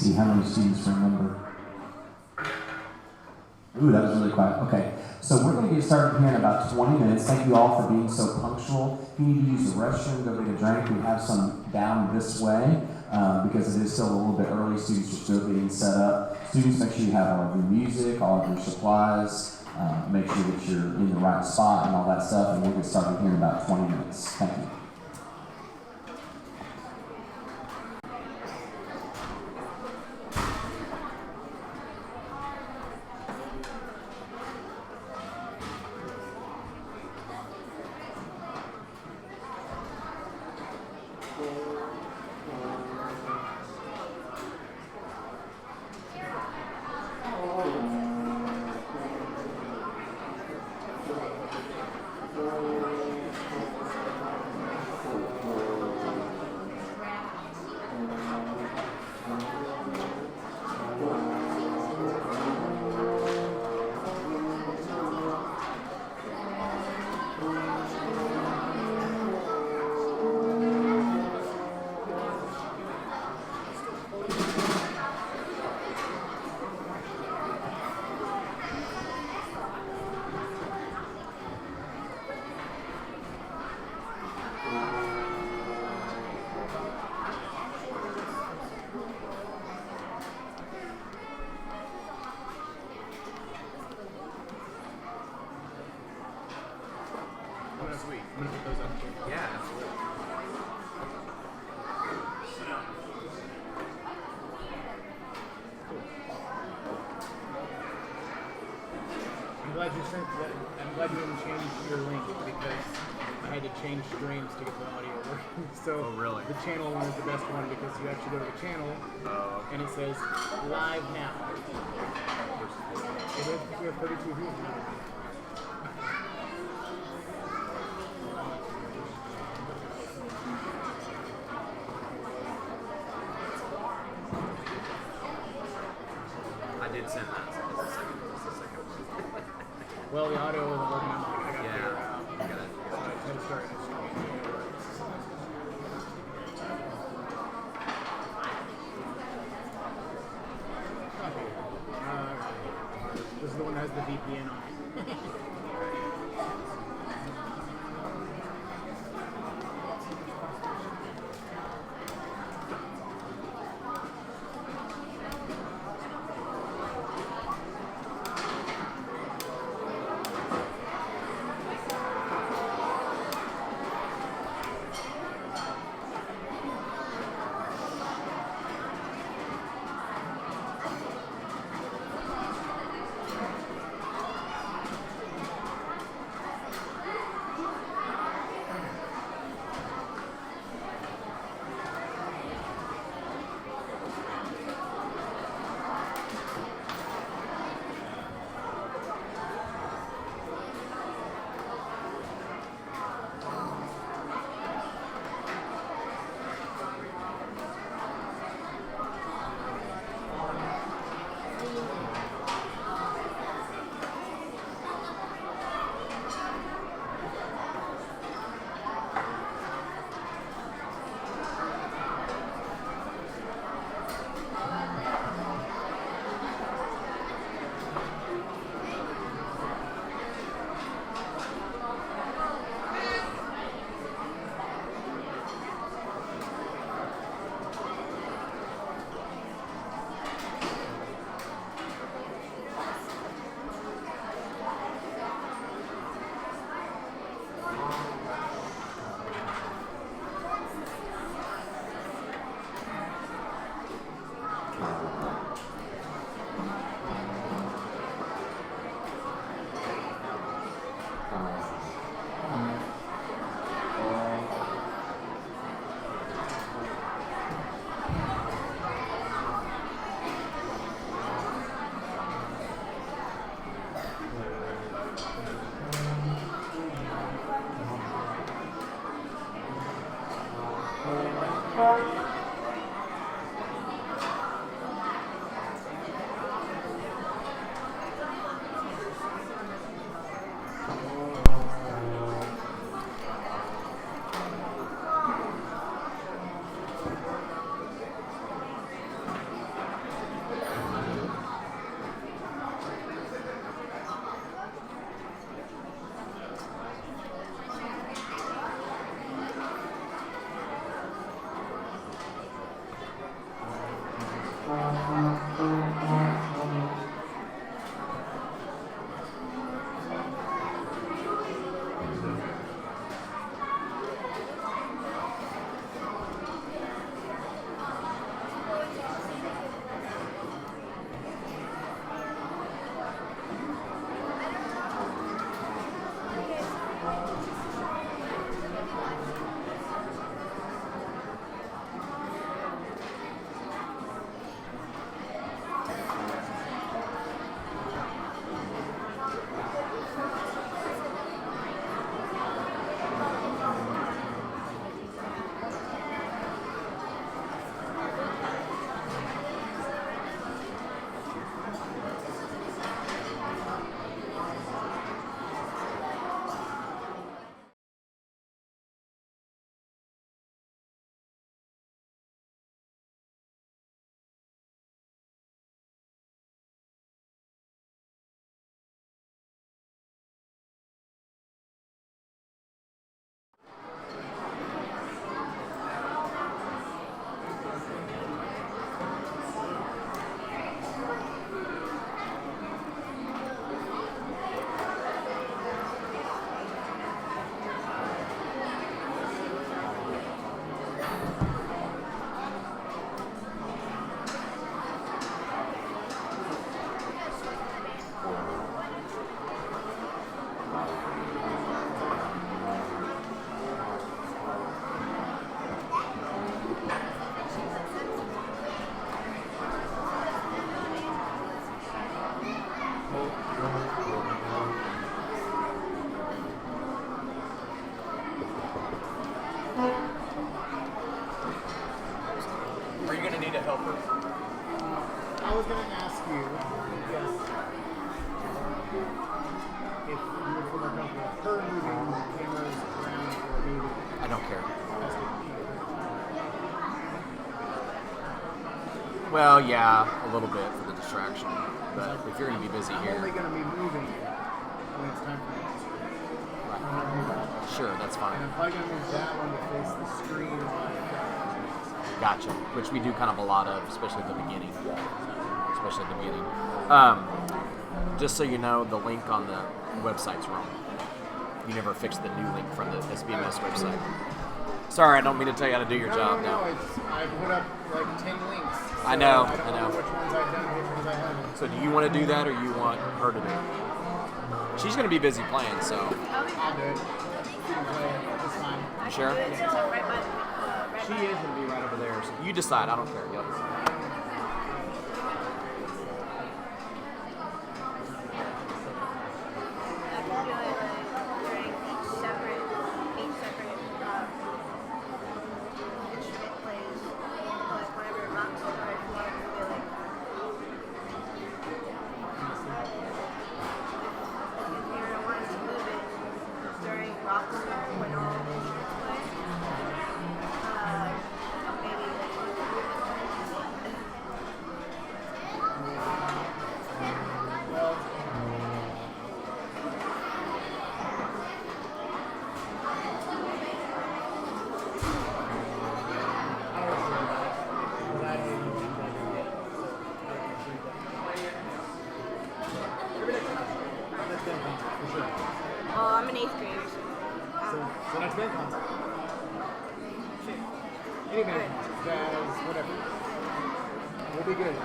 see how many students remember. Ooh, that was really quiet. Okay, so we're going to get started here in about 20 minutes. Thank you all for being so punctual. If you need to use the restroom, go get a drink. We have some down this way because it is still a little bit early. Students are still getting set up. Students, make sure you have all of your music, all of your supplies. Make sure that you're in the right spot and all that stuff. And we'll get started here in about 20 minutes. Thank you. I'm glad you didn't change your link because I had to change streams to get the audio working. So really? The channel one is the best one because you actually go to the channel and it says live now. We have 32 views now. I did send that. So it's a second. Well, the audio wasn't working out. I got to figure it out. I got it. I had to start a new stream. This is the one that has the VPN on it. you just if you would feel more comfortable with her moving cameras around or maybe I don't care. Well, yeah, a little bit for the distraction. But if you're going to be busy I'm here, only going to be moving when it's time for me to screen. sure, that's And fine. I'm probably going to move that one to face the screen on Gotcha. Which we do kind of a lot of, especially at the beginning. Just so you know, the link on the website's wrong. You never fixed the new link from the SBMS website. Sorry, I don't mean to tell you how to do your job now. I put up like 10 links. So I know. I don't know which ones I've done, which ones I haven't. So do you want to do that or you want her to do it? She's going to be busy playing, so. I'll do it. You can play it. It's fine. You sure? She is going to be right over there. So you decide. I don't care. Yep. I'm an 8th grader. So next band concert. Any band concert, jazz, whatever. We'll be good.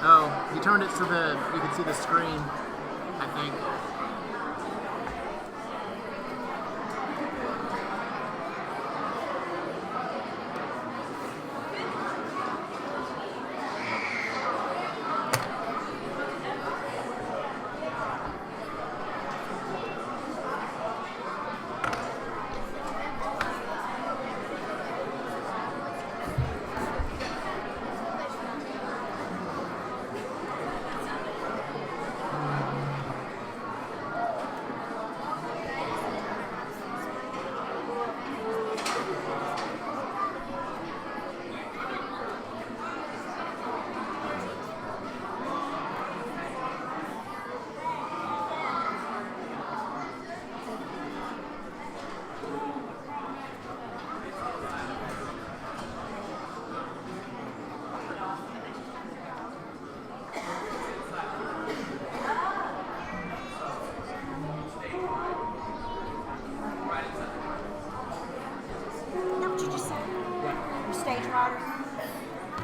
Oh, you turned it so you could see the screen, I think.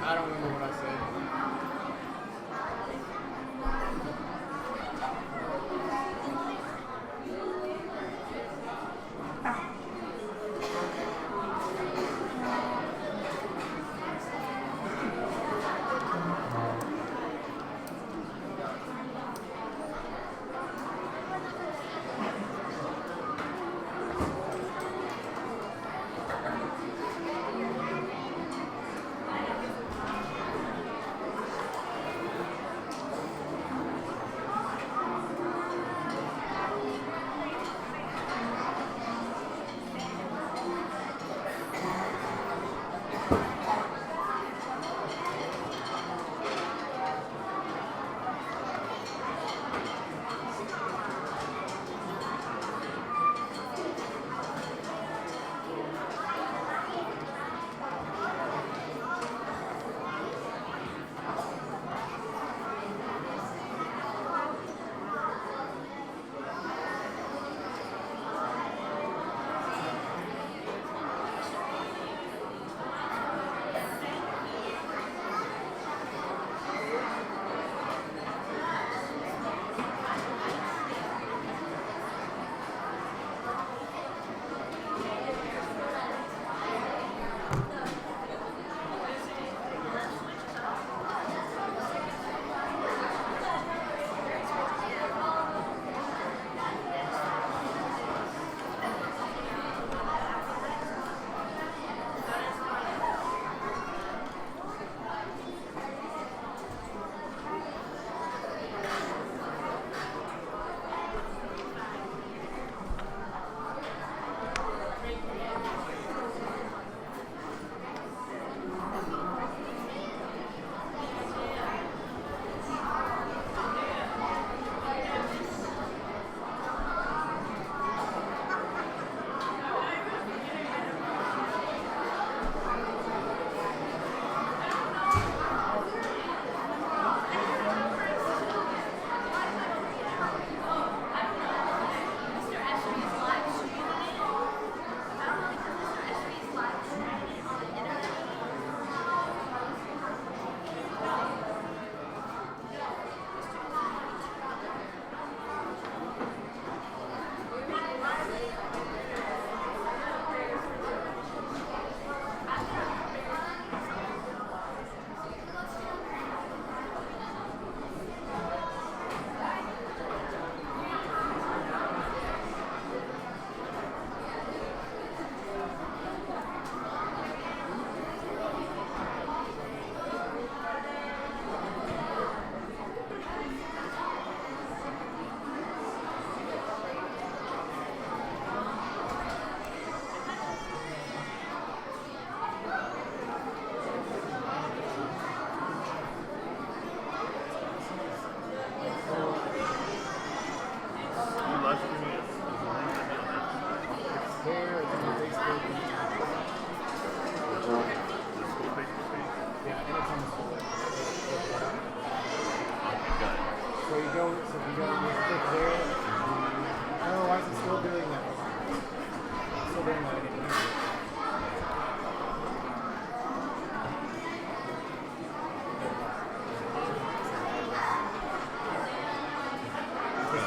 I don't remember what I said.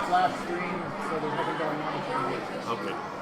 Flat screen, so there's nothing going on. Okay.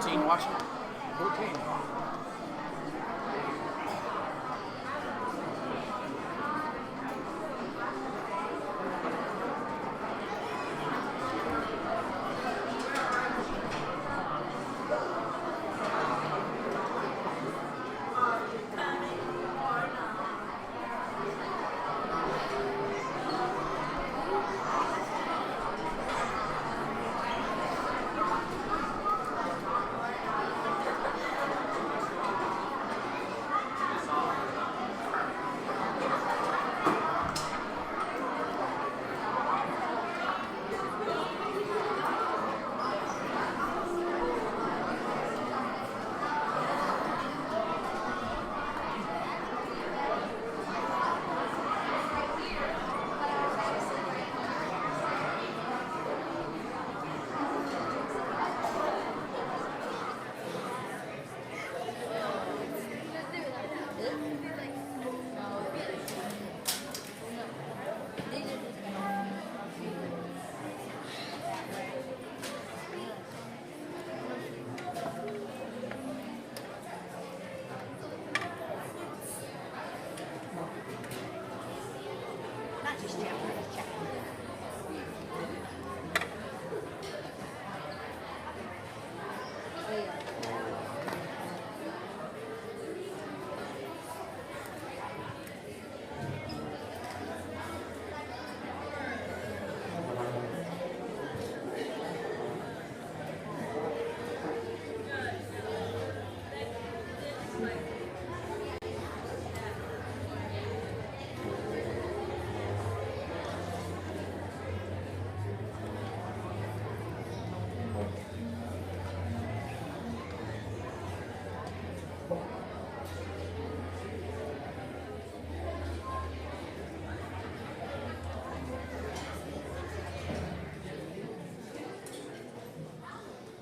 14 watching? 14.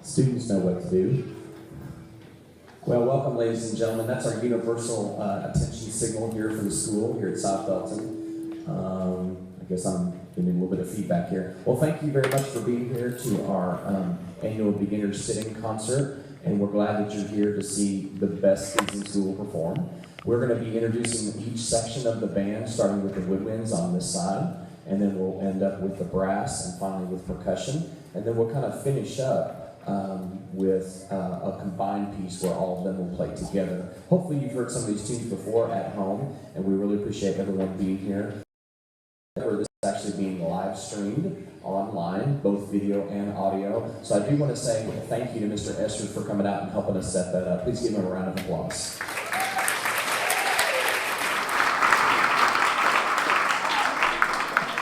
Students know what to do. Well, welcome, ladies and gentlemen. That's our universal attention signal here for the school here at South Belton. I guess I'm getting a little bit of feedback here. Well, thank you very much for being here to our annual beginner sitting concert, and we're glad that you're here to see the best kids in school perform. We're going to be introducing each section of the band, starting with the woodwinds on this side, and then we'll end up with the brass, and finally with percussion, and then we'll kind of finish up with a combined piece where all of them will play together. Hopefully you've heard some of these tunes before at home, and we really appreciate everyone being here. This is actually being live streamed online, both video and audio. So I do want to say thank you to Mr. Esther for coming out and helping us set that up. Please give him a round of applause.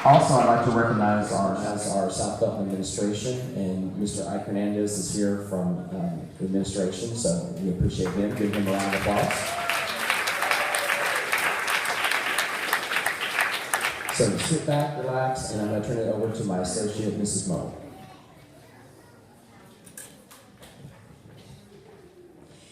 Also, I'd like to recognize our South Belton administration, and Mr. Hernandez is here from administration, so we appreciate him. Give him a round of applause. So sit back, relax, and I'm going to turn it over to my associate, Mrs. Moe.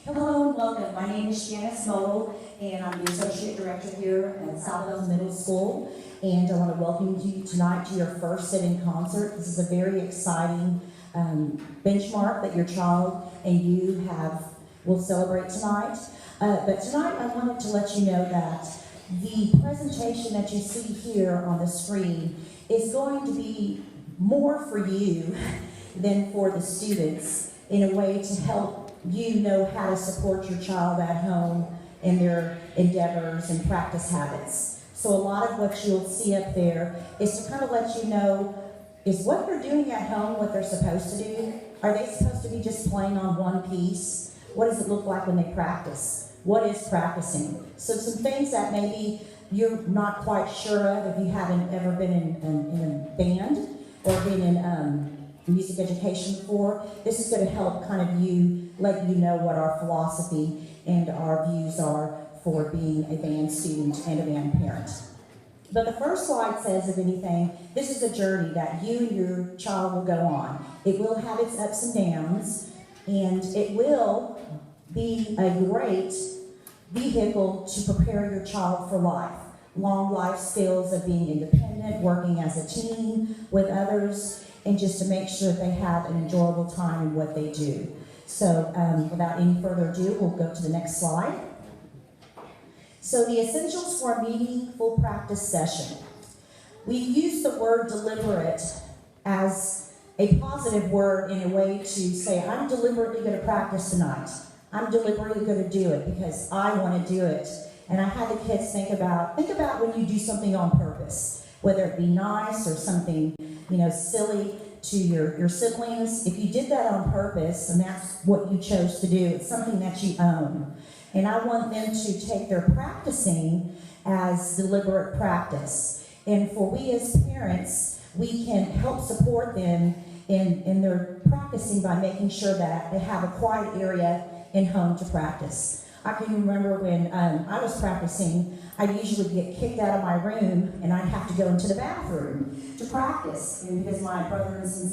Hello and welcome. My name is Janice Moe, and I'm the Associate Director here at South Belton Middle School. And I want to welcome you tonight to your first sit-in concert. This is a very exciting benchmark that your child and you will celebrate tonight. But tonight I wanted to let you know that the presentation that you see here on the screen is going to be more for you than for the students, in a way to help you know how to support your child at home in their endeavors and practice habits. So a lot of what you'll see up there is to kind of let you know, is what they're doing at home what they're supposed to do? Are they supposed to be just playing on one piece? What does it look like when they practice? What is practicing? So some things that maybe you're not quite sure of if you haven't ever been in a band or been in music education before. This is going to help kind of let you know what our philosophy and our views are for being a band student and a band parent. But the first slide says, if anything, this is a journey that you and your child will go on. It will have its ups and downs, and it will be a great vehicle to prepare your child for life. Long life skills of being independent, working as a team with others, and just to make sure they have an enjoyable time in what they do. So without any further ado, we'll go to the next slide. So the essentials for a meaningful practice session. We use the word deliberate as a positive word in a way to say, I'm deliberately going to practice tonight. I'm deliberately going to do it because I want to do it. And I had the kids think about when you do something on purpose, whether it be nice or something, silly to your siblings. If you did that on purpose and that's what you chose to do, it's something that you own. And I want them to take their practicing as deliberate practice. And for we as parents, we can help support them in their practicing by making sure that they have a quiet area in home to practice. I can remember when I was practicing, I'd usually get kicked out of my room and I'd have to go into the bathroom to practice. And because my brothers and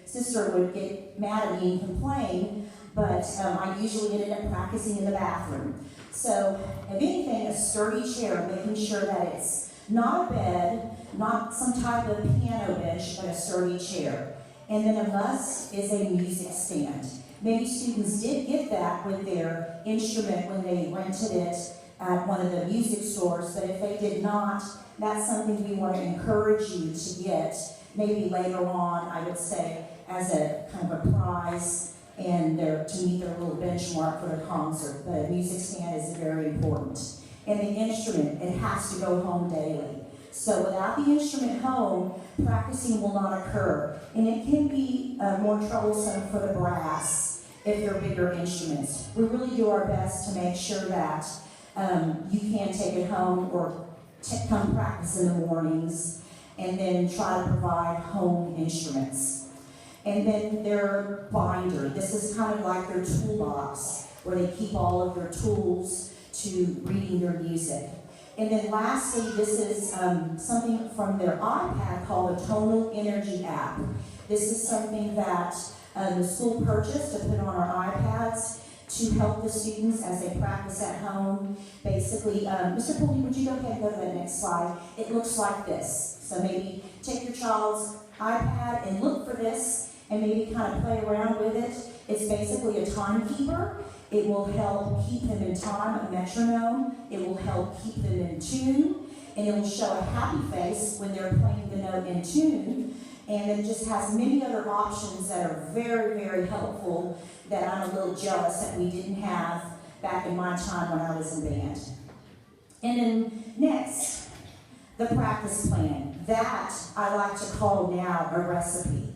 sister would get mad at me and complain, but I usually ended up practicing in the bathroom. So, if anything, a sturdy chair, making sure that it's not a bed, not some type of piano bench, but a sturdy chair. And then a must is a music stand. Many students did get that with their instrument when they rented it at one of the music stores, but if they did not, that's something we want to encourage you to get, maybe later on, I would say, as a kind of a prize and to meet their little benchmark for the concert. But a music stand is very important. And the instrument, it has to go home daily. So without the instrument home, practicing will not occur. And it can be more troublesome for the brass if they're bigger instruments. We really do our best to make sure that you can take it home or come practice in the mornings and then try to provide home instruments. And then their binder. This is kind of like their toolbox where they keep all of their tools to reading their music. And then lastly, this is something from their iPad called a Tonal Energy app. This is something that the school purchased to put on our iPads to help the students as they practice at home. Basically, Mr. Pulley, would you go ahead and go to the next slide? It looks like this. So maybe take your child's iPad and look for this and maybe kind of play around with it. It's basically a timekeeper. It will help keep them in time, a metronome. It will help keep them in tune. And it will show a happy face when they're playing the note in tune. And it just has many other options that are very, very helpful that I'm a little jealous that we didn't have back in my time when I was in band. And then next, the practice plan. That I like to call now a recipe.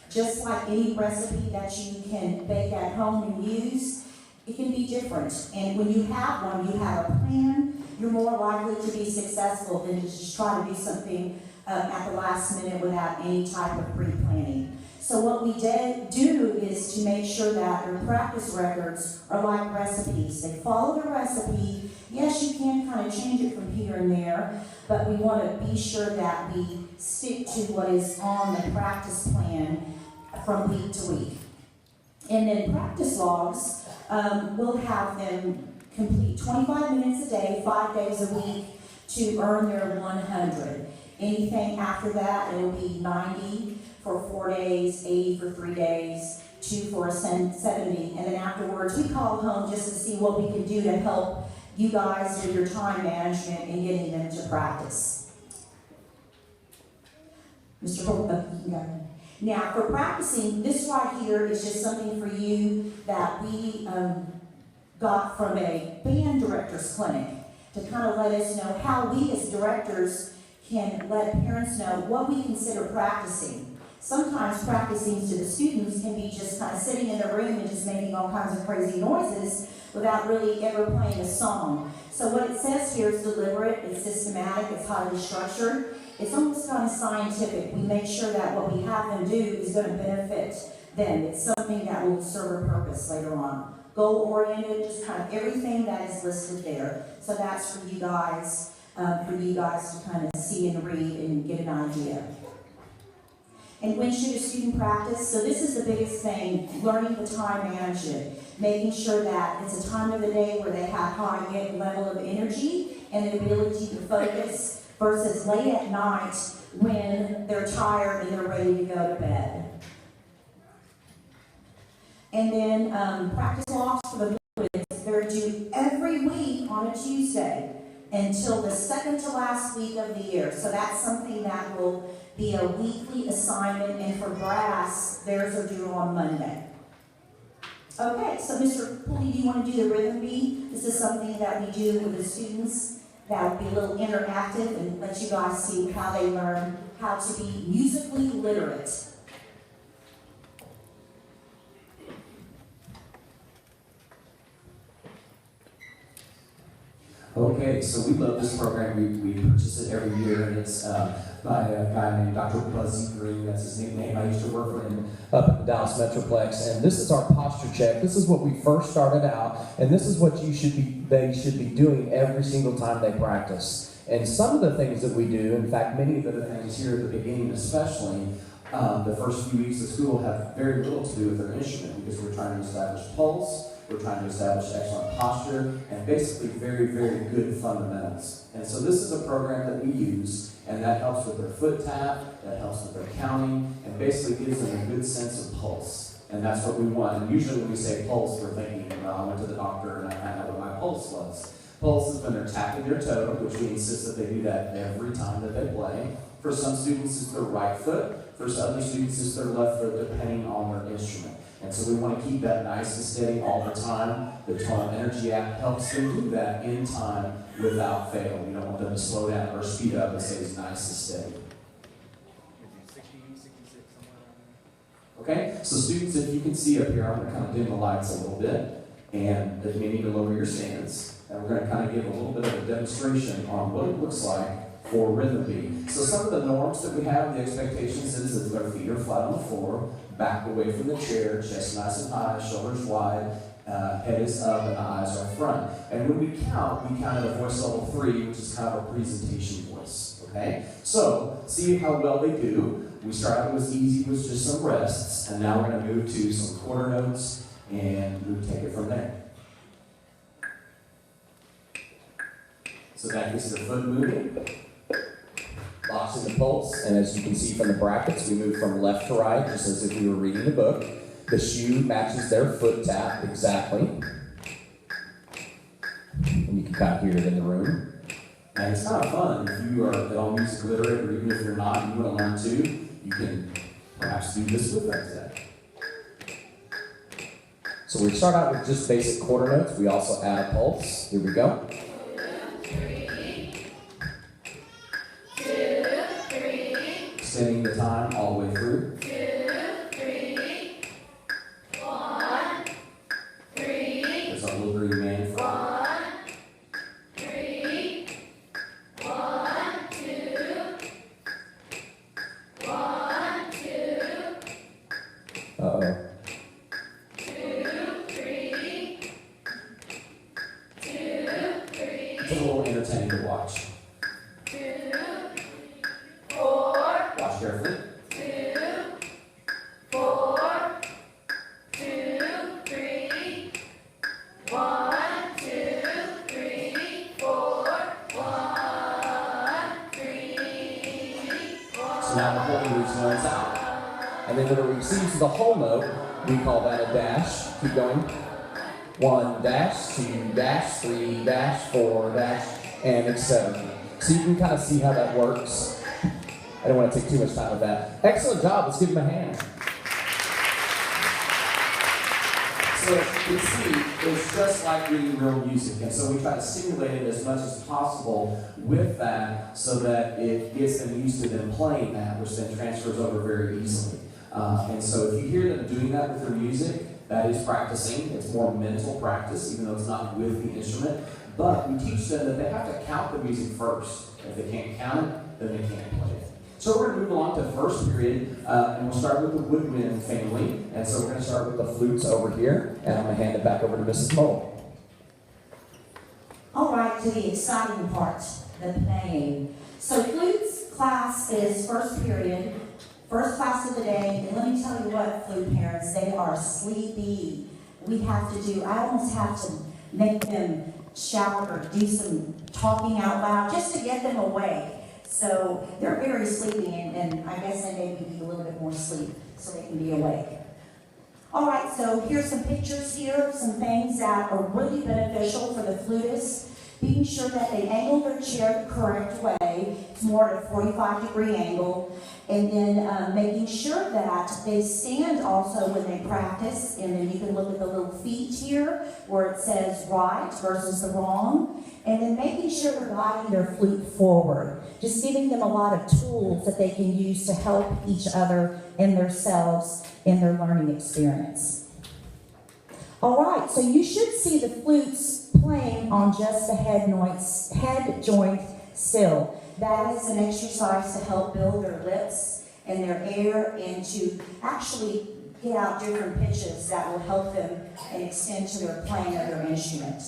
Just like any recipe that you can bake at home and use, it can be different. And when you have one, you have a plan, you're more likely to be successful than to just try to do something at the last minute without any type of pre-planning. So what we do is to make sure that your practice records are like recipes. They follow the recipe. Yes, you can kind of change it from here and there, but we want to be sure that we stick to what is on the practice plan from week to week. And then practice logs, we'll have them complete 25 minutes a day, 5 days a week to earn their 100. Anything after that, it'll be 90 for 4 days, 80 for 3 days, 2 for 70, and then afterwards we call home just to see what we can do to help you guys with your time management and getting them to practice. Mr. Holt, you can go. Now, for practicing, this right here is just something for you that we got from a band director's clinic to kind of let us know how we as directors can let parents know what we consider practicing. Sometimes practicing to the students can be just kind of sitting in the room and just making all kinds of crazy noises without really ever playing a song. So what it says here is deliberate, it's systematic, it's highly structured. It's almost kind of scientific. We make sure that what we have them do is going to benefit them. It's something that will serve a purpose later on. Goal-oriented, just kind of everything that is listed there. So that's for you guys to kind of see and read and get an idea. And when should a student practice? So this is the biggest thing, learning the time management, making sure that it's a time of the day where they have high level of energy and the ability to focus versus late at night when they're tired and they're ready to go to bed. And then practice walks for the Flutes. They're due every week on a Tuesday until the second to last week of the year. So that's something that will be a weekly assignment, and for brass, theirs are due on Monday. Okay, so Mr. Pulley, do you want to do the rhythm beat? This is something that we do with the students that will be a little interactive and let you guys see how they learn how to be musically literate. Okay, so we love this program. We purchase it every year, and it's by a guy named Dr. Buzzy Green. That's his nickname. I used to work for him up at the Dallas Metroplex, and this is our posture check. This is what we first started out, and this is what they should be doing every single time they practice. And some of the things that we do, in fact, many of the things here at the beginning especially, the first few weeks of school have very little to do with their instrument because we're trying to establish pulse. We're trying to establish excellent posture and basically very, very good fundamentals. And so this is a program that we use, and that helps with their foot tap, that helps with their counting, and basically gives them a good sense of pulse. And that's what we want. And usually when we say pulse, we're thinking, well, I went to the doctor and I found out what my pulse was. Pulse is when they're tapping their toe, which we insist that they do that every time that they play. For some students, it's their right foot. For some other students, it's their left foot, depending on their instrument. And so we want to keep that nice and steady all the time. The Tone Energy app helps them do that in time without fail. We don't want them to slow down or speed up. It stays nice and steady. 60, 66, somewhere around Okay, so students, if you can see up here, I'm going to kind of dim the lights a little bit. And if you need to lower your stands. And we're going to kind of give a little bit of a demonstration on what it looks like for rhythm beat. So some of the norms that we have, the expectations is that their feet are flat on the floor, back away from the chair, chest nice and high, shoulders wide, head is up, and the eyes are front. And when we count at a voice level 3, which is kind of a presentation voice. Okay? So, see how well they do. We start out with easy with just some rests, and now we're going to move to some quarter notes, and we'll take it from there. So that gets the foot moving. Locks in the pulse, and as you can see from the brackets, we move from left to right, just as if we were reading a book. The shoe matches their foot tap exactly. And you can kind of hear it in the room. And it's kind of fun if you are at all music literate, or even if you're not, and you want to learn too, you can perhaps do this with them today. So we start out with just basic quarter notes. We also add a pulse. Here we go. Extending the time all the way through. 2, 3, 1, 3. There's our little green man for 1, 3, 1, 2, 1, 2. Uh-oh. 2, 3, 2, 3. It's a little entertaining to watch. 2, 4. Watch carefully. 2, 4, 2, 3, 1, 2, 3, 4, 1, 3, 1. So now the whole moves notes out. And then when it receives the whole note, we call that a dash. Keep going. 1 dash, 2 dash, 3 dash, 4 dash, and etc. So you can kind of see how that works. I don't want to take too much time with that. Excellent job. Let's give them a hand. So you can see, it's just like reading real music. And so we try to stimulate it as much as possible with that so that it gets them used to them playing that, which then transfers over very easily. And so if you hear them doing that with their music, that is practicing. It's more mental practice, even though it's not with the instrument. But we teach them that they have to count the music first. If they can't count it, then they can't play it. So we're going to move along to the first period, and we'll start with the woodwind family. And so we're going to start with the flutes over here, and I'm going to hand it back over to Mrs. Mole. All right, to the exciting part, the playing. So flutes class is first period, first class of the day, and let me tell you what, flute parents, they are sleepy. I almost have to make them shout or do some talking out loud just to get them awake. So they're very sleepy, and I guess they maybe need a little bit more sleep so they can be awake. All right, so here's some pictures here, some things that are really beneficial for the flutist. Being sure that they angle their chair the correct way. It's more at a 45-degree angle. And then making sure that they stand also when they practice. And then you can look at the little feet here where it says right versus the wrong. And then making sure they're guiding their flute forward. Just giving them a lot of tools that they can use to help each other and themselves in their learning experience. All right, so you should see the flutes playing on just the head joint still. That is an exercise to help build their lips and their air and to actually get out different pitches that will help them and extend to their playing of their instrument.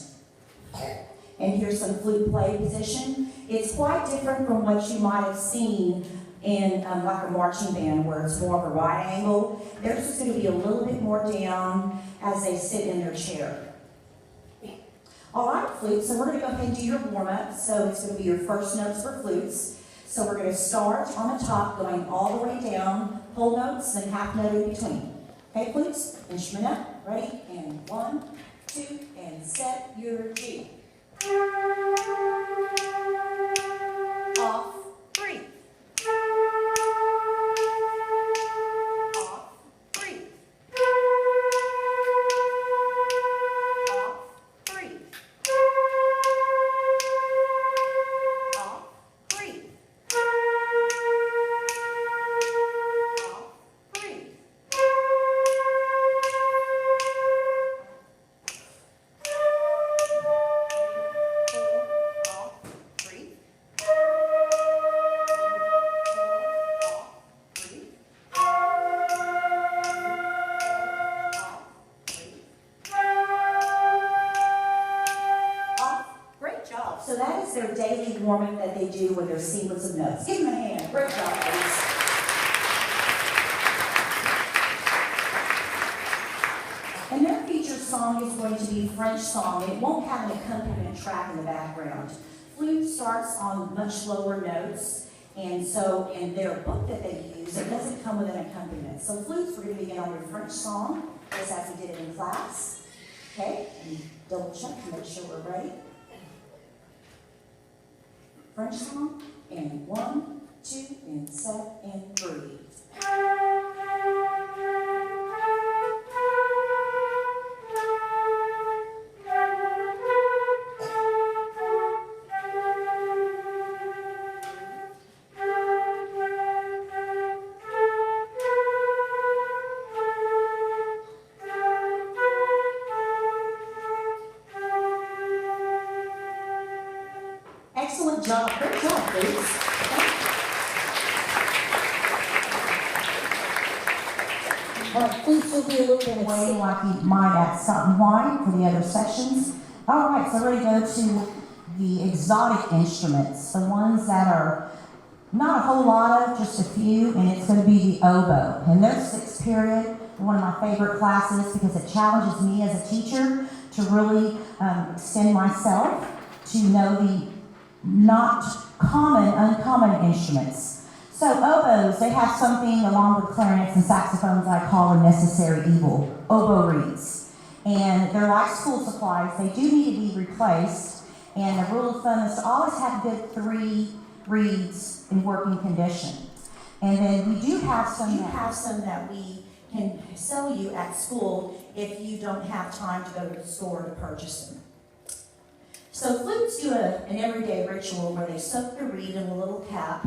And here's some flute play position. It's quite different from what you might have seen in like a marching band where it's more of a right angle. Theirs is going to be a little bit more down as they sit in their chair. All right, flutes, so we're going to go ahead and do your warm-up. So it's going to be your first notes for flutes. So we're going to start on the top, going all the way down, whole notes, then half note in between. Okay, flutes, instrument up, ready, and 1, 2, and set your G. Off, breathe. Off, breathe. Off, breathe. Off, breathe. Off, breathe. So that is their daily warm-up that they do with their sequence of notes. Give them a hand. Great job, please. And their featured song is going to be French song. It won't have an accompaniment track in the background. Flute starts on much lower notes, and so in their book that they use, it doesn't come with an accompaniment. So flutes, we're going to begin on your French song, just as we did it in class. Okay, and double check to make sure we're ready. French song, and 1, 2, and set, and breathe. Excellent job. Great job, please. All right, flutes will be a little bit away like you might at something white for the other sections. All right, so ready to go to the exotic instruments, the ones that are not a whole lot of, just a few, and it's going to be the oboe. And there's 6th period, one of my favorite classes because it challenges me as a teacher to really extend myself to know the not common, uncommon instruments. So oboes, they have something along with clarinets and saxophones I call a necessary evil, oboe reeds. And they're like school supplies, they do need to be replaced. And the rule of thumb is to always have a good 3 reeds in working condition. And then we do have some that we can sell you at school if you don't have time to go to the store to purchase them. So flutes do an everyday ritual where they soak the reed in a little cap,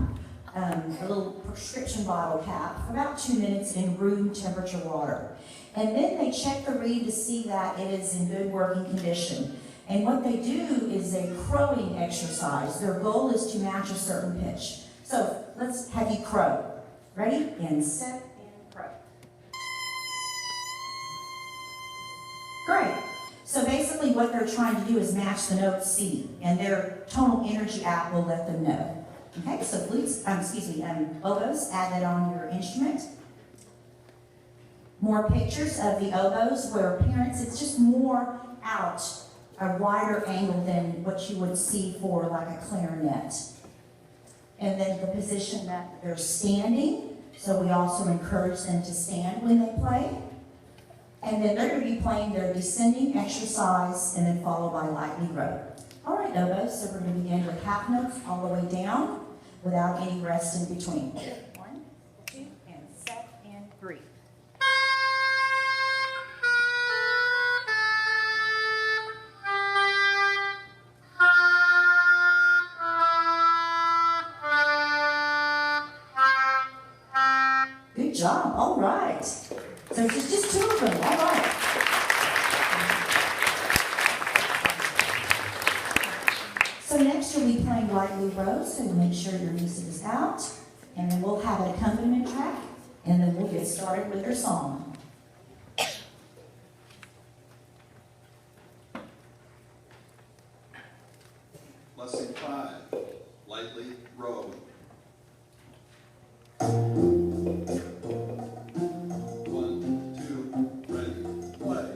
a little prescription bottle cap, for about 2 minutes in room temperature water. And then they check the reed to see that it is in good working condition. And what they do is a crowing exercise. Their goal is to match a certain pitch. So let's have you crow. Ready? And set and crow. Great. So basically what they're trying to do is match the note C, and their tonal energy app will let them know. Okay, so flutes, oboes, add that on your instrument. More pictures of the oboes where parents, it's just more out, a wider angle than what you would see for like a clarinet. And then the position that they're standing, so we also encourage them to stand when they play. And then they're going to be playing their descending exercise and then followed by lightly row. All right, oboes, so we're going to begin with half notes all the way down without any rest in between. 1, 2, and set, and 3. Good job, all right. So it's just 2 of them, all right. So next you'll be playing lightly row, so make sure your music is out, and then we'll have an accompaniment track, and then we'll get started with your song. Lesson 5, lightly row. 1, 2, ready, play.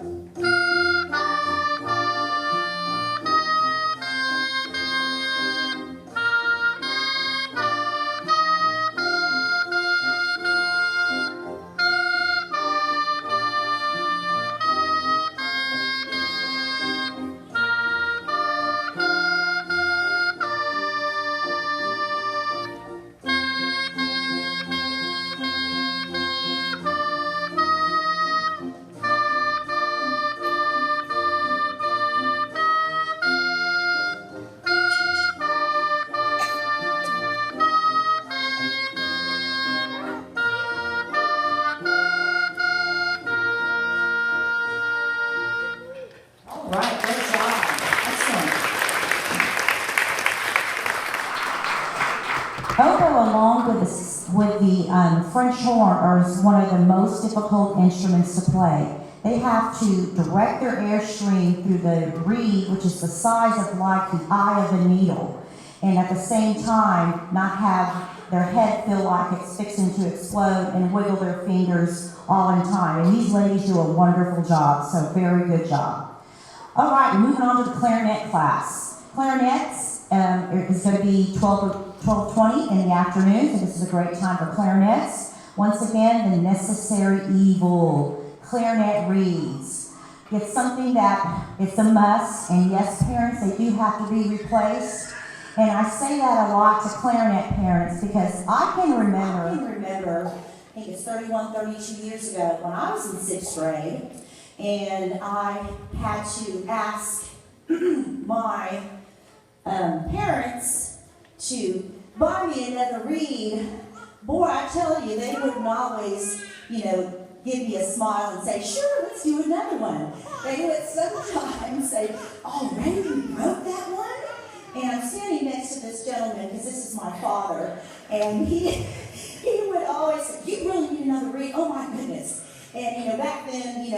All right, great job. Excellent. Oboe, along with the French horn, is one of the most difficult instruments to play. They have to direct their airstream through the reed, which is the size of like the eye of a needle, and at the same time not have their head feel like it's fixing to explode and wiggle their fingers all in time. And these ladies do a wonderful job, so very good job. All right, moving on to the clarinet class. Clarinets is going to be 12:20 in the afternoon, so this is a great time for clarinets. Once again, the necessary evil, clarinet reeds. It's something that it's a must, and yes, parents, they do have to be replaced. And I say that a lot to clarinet parents because I can remember, I think it's 31, 32 years ago when I was in 6th grade, and I had to ask my parents to buy me another reed. Boy, I tell you, they wouldn't always, give me a smile and say, sure, let's do another one. They would sometimes say, already you wrote that one? And I'm standing next to this gentleman, because this is my father, and he would always say, you really need another reed? Oh my goodness. And back then,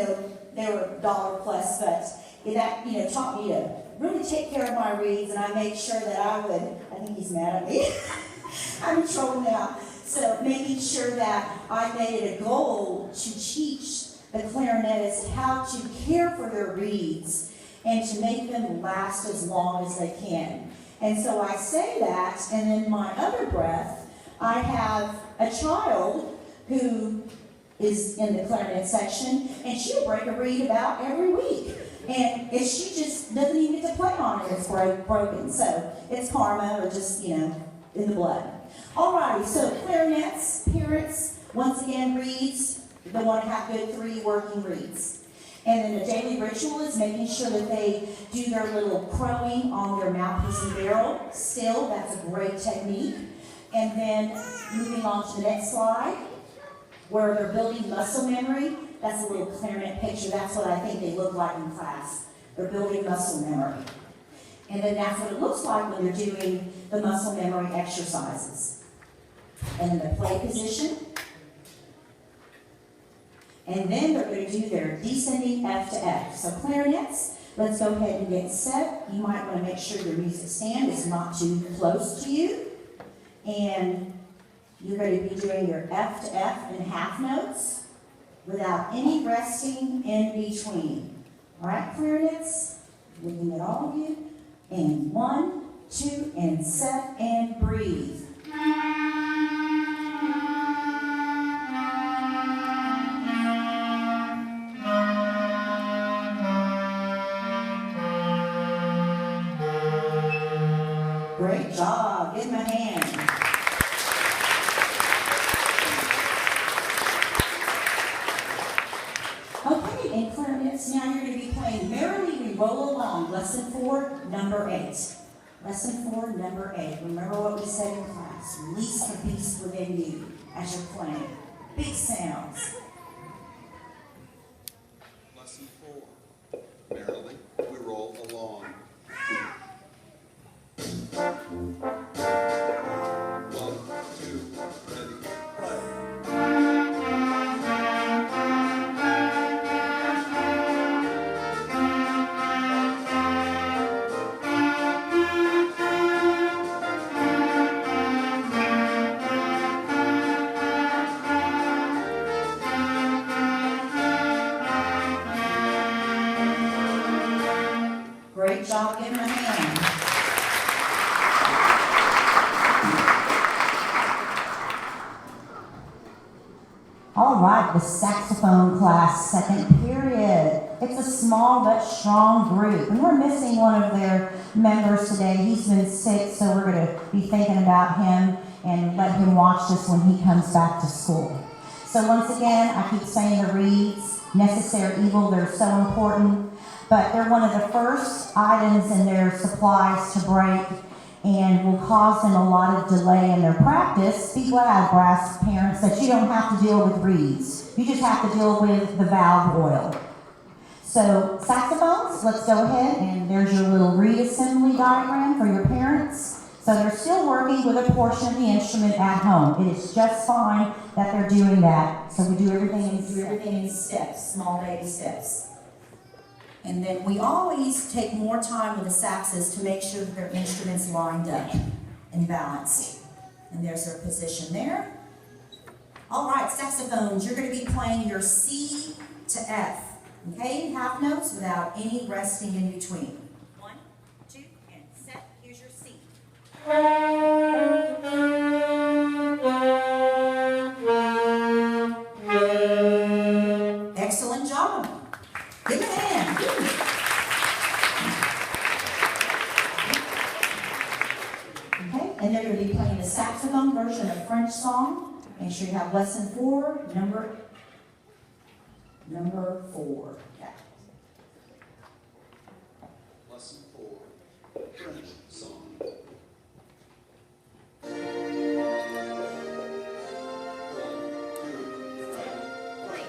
they were $1 plus, but that, taught me to really take care of my reeds, and I made sure that I think he's mad at me. I'm in trouble now. So making sure that I made it a goal to teach the clarinetists how to care for their reeds and to make them last as long as they can. And so I say that, and in my other breath, I have a child who is in the clarinet section, and she'll break a reed about every week. And if she just doesn't even get to play on it, it's broken. So it's karma, or just, in the blood. Alrighty, so clarinets, parents, once again, reeds, they want to have good 3 working reeds. And then a daily ritual is making sure that they do their little crowing on their mouthpiece and barrel. Still, that's a great technique. And then moving on to the next slide, where they're building muscle memory. That's a little clarinet picture. That's what I think they look like in class. They're building muscle memory. And then that's what it looks like when they're doing the muscle memory exercises. And then the play position. And then they're going to do their descending F to F. So clarinets, let's go ahead and get set. You might want to make sure your music stand is not too close to you. And you're going to be doing your F to F in half notes without any resting in between. All right, clarinets, looking at all of you. And 1, 2, and set, and breathe. Great job. Give him a hand. Okay, and clarinets, now you're going to be playing Merrily We Roll Along, Lesson 4, Number 8. Lesson 4, Number 8. Remember what we said in class. Release the beast within you as you're playing. Big sounds. Lesson 4. Merrily we roll along. 1, 2, ready, play. Great job. Give him a hand. All right, the saxophone class, second period. It's a small but strong group, and we're missing one of their members today. He's been sick, so we're going to be thinking about him and let him watch this when he comes back to school. So once again, I keep saying the reeds, necessary evil, they're so important, but they're one of the first items in their supplies to break and will cause them a lot of delay in their practice. Be glad, brass parents, that you don't have to deal with reeds. You just have to deal with the valve oil. So saxophones, let's go ahead, and there's your little reed assembly diagram for your parents. So they're still working with a portion of the instrument at home. It is just fine that they're doing that. So we do everything in steps, small baby steps. And then we always take more time with the saxes to make sure that their instruments lined up and balanced. And there's their position there. All right, saxophones, you're going to be playing your C to F. Okay, half notes without any resting in between. 1, 2, and set. Here's your C. Excellent job. Give him a hand. Okay, and they're going to be playing the saxophone version of French song. Make sure you have lesson 4, number 4. Okay. Lesson 4. French song. 1, 2, ready, play.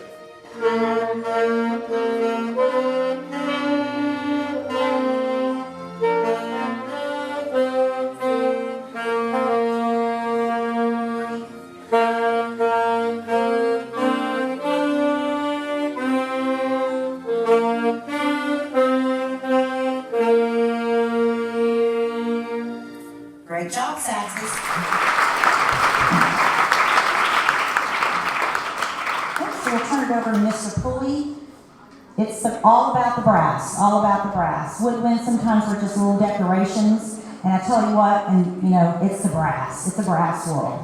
Great job, Saxes. Okay, so we'll turn it over to Mr. Pulley. It's all about the brass, all about the brass. Woodwinds sometimes are just little decorations, and I tell you what, and you know, it's the brass. It's the brass world.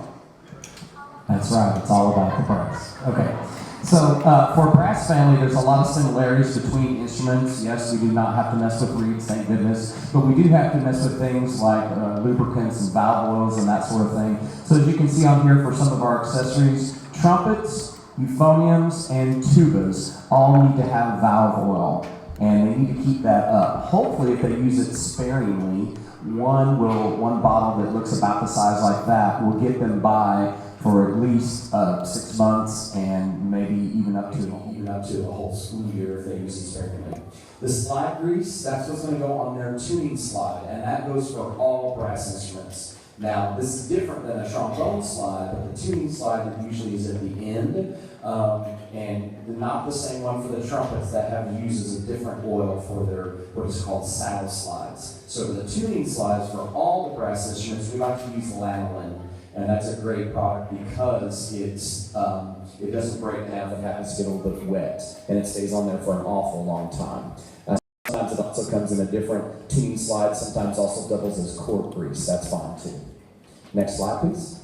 That's right, it's all about the brass. Okay, so for a brass family, there's a lot of similarities between instruments. Yes, we do not have to mess with reeds, thank goodness, but we do have to mess with things like lubricants and valve oils and that sort of thing. So as you can see on here for some of our accessories, trumpets, euphoniums, and tubas all need to have valve oil, and they need to keep that up. Hopefully, if they use it sparingly, one bottle that looks about the size like that will get them by for at least 6 months and maybe even up to a whole school year if they use it sparingly. The slide grease, that's what's going to go on their tuning slide, and that goes for all brass instruments. Now, this is different than a trombone slide, but the tuning slide usually is at the end, and not the same one for the trumpets that uses a different oil for their what is called saddle slides. So the tuning slides for all the brass instruments, we like to use lanolin, and that's a great product because it doesn't break down if it happens to get a little bit wet, and it stays on there for an awful long time. Sometimes it also comes in a different tuning slide, sometimes also doubles as cork grease. That's fine too. Next slide, please.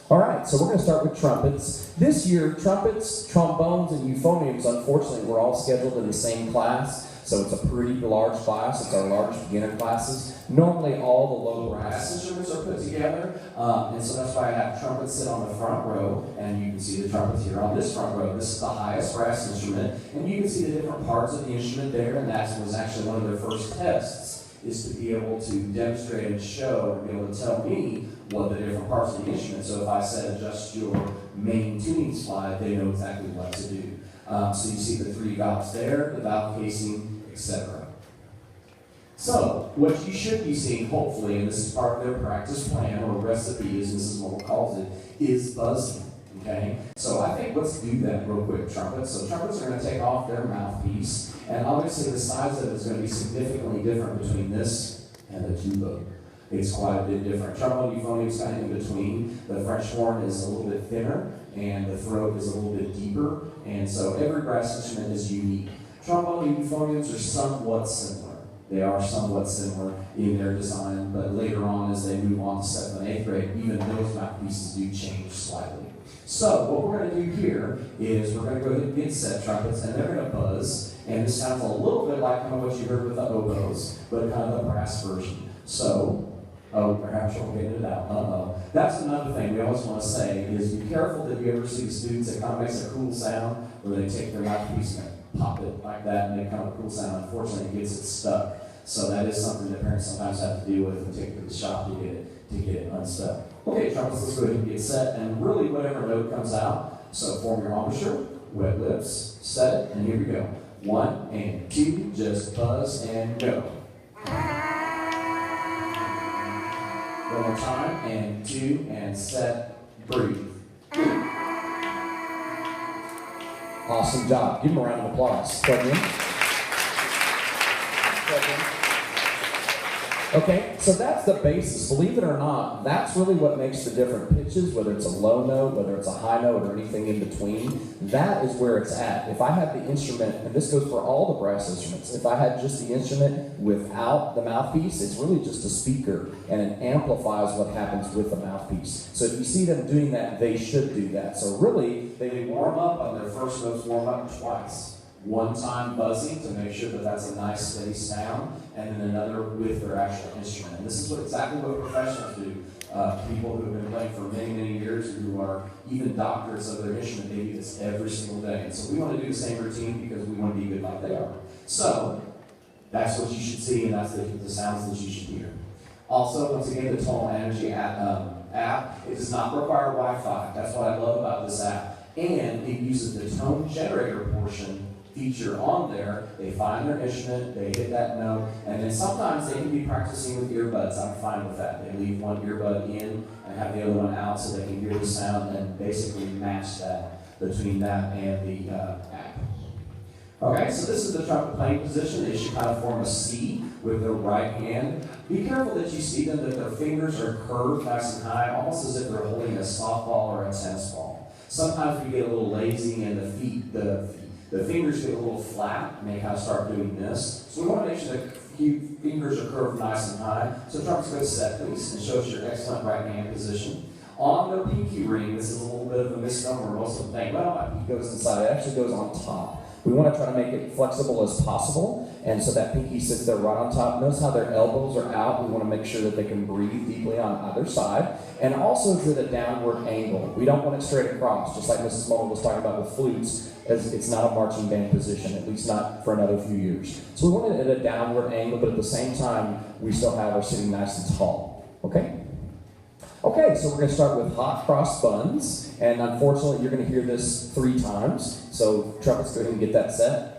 All right, so we're going to start with trumpets. This year, trumpets, trombones, and euphoniums, unfortunately, were all scheduled in the same class. So it's a pretty large class. It's our largest beginner classes. Normally all the low brass instruments are put together, and so that's why I have trumpets sit on the front row, and you can see the trumpets here on this front row. This is the highest brass instrument, and you can see the different parts of the instrument there, and that was actually one of their first tests, is to be able to demonstrate and show and be able to tell me what the different parts of the instrument. So if I said adjust your main tuning slide, they know exactly what to do. So you see the 3 valves there, the valve casing, etc. So what you should be seeing, hopefully, and this is part of their practice plan or recipe, as Mrs. Mole calls it, is buzzing. Okay? So I think let's do that real quick, trumpets. So trumpets are going to take off their mouthpiece, and obviously the size of it is going to be significantly different between this and the tuba. It's quite a bit different. Trombone euphonium is kind of in between. The French horn is a little bit thinner, and the throat is a little bit deeper, and so every brass instrument is unique. Trombone euphoniums are somewhat similar. They are somewhat similar in their design, but later on, as they move on to 7th and 8th grade, even those mouthpieces do change slightly. So what we're going to do here is we're going to go ahead and get set trumpets, and they're going to buzz, and this sounds a little bit like kind of what you heard with the oboes, but kind of the brass version. So, perhaps you'll get it out. That's another thing we always want to say is be careful that you ever see the students that kind of makes a cool sound where they take their mouthpiece and pop it like that and make kind of a cool sound. Unfortunately, it gets it stuck. So that is something that parents sometimes have to deal with and take it to the shop to get it unstuck. Okay, trumpets, let's go ahead and get set. And really, whatever note comes out, so form your embouchure, wet lips, set it, and here we go. 1 and 2, just buzz and go. One more time, and 2, and set, breathe. Awesome job. Give them a round of applause. Plug in. Okay, so that's the basis. Believe it or not, that's really what makes the different pitches, whether it's a low note, whether it's a high note, or anything in between. That is where it's at. If I had the instrument, and this goes for all the brass instruments, if I had just the instrument without the mouthpiece, it's really just a speaker, and it amplifies what happens with the mouthpiece. So if you see them doing that, they should do that. So really, they warm up on their first notes, warm up twice. One time buzzing to make sure that that's a nice steady sound, and then another with their actual instrument. And this is exactly what professionals do. People who have been playing for many, many years, who are even doctors of their instrument, they do this every single day. And so we want to do the same routine because we want to be good like they are. So that's what you should see, and that's the sounds that you should hear. Also, once again, the Tonal Energy app, it does not require Wi-Fi. That's what I love about this app. And it uses the tone generator portion feature on there. They find their instrument, they hit that note, and then sometimes they can be practicing with earbuds. I'm fine with that. They leave one earbud in and have the other one out so they can hear the sound and basically match that between that and the app. Okay, so this is the trumpet playing position. They should kind of form a C with their right hand. Be careful that you see them, that their fingers are curved nice and high, almost as if they're holding a softball or a tennis ball. Sometimes we get a little lazy and the fingers get a little flat, and they kind of start doing this. So we want to make sure that fingers are curved nice and high. So trumpets go set, please, and show us your excellent right hand position. On the pinky ring, this is a little bit of a misnomer. Most of them think, well, my pinky goes inside. It actually goes on top. We want to try to make it flexible as possible, and so that pinky sits there right on top. Notice how their elbows are out. We want to make sure that they can breathe deeply on either side, and also to the downward angle. We don't want it straight across, just like Mrs. Mullen was talking about with flutes, as it's not a marching band position, at least not for another few years. So we want it at a downward angle, but at the same time, we still have our sitting nice and tall. Okay? Okay, so we're going to start with hot cross buns, and unfortunately you're going to hear this 3 times, so trumpets, go ahead and get that set.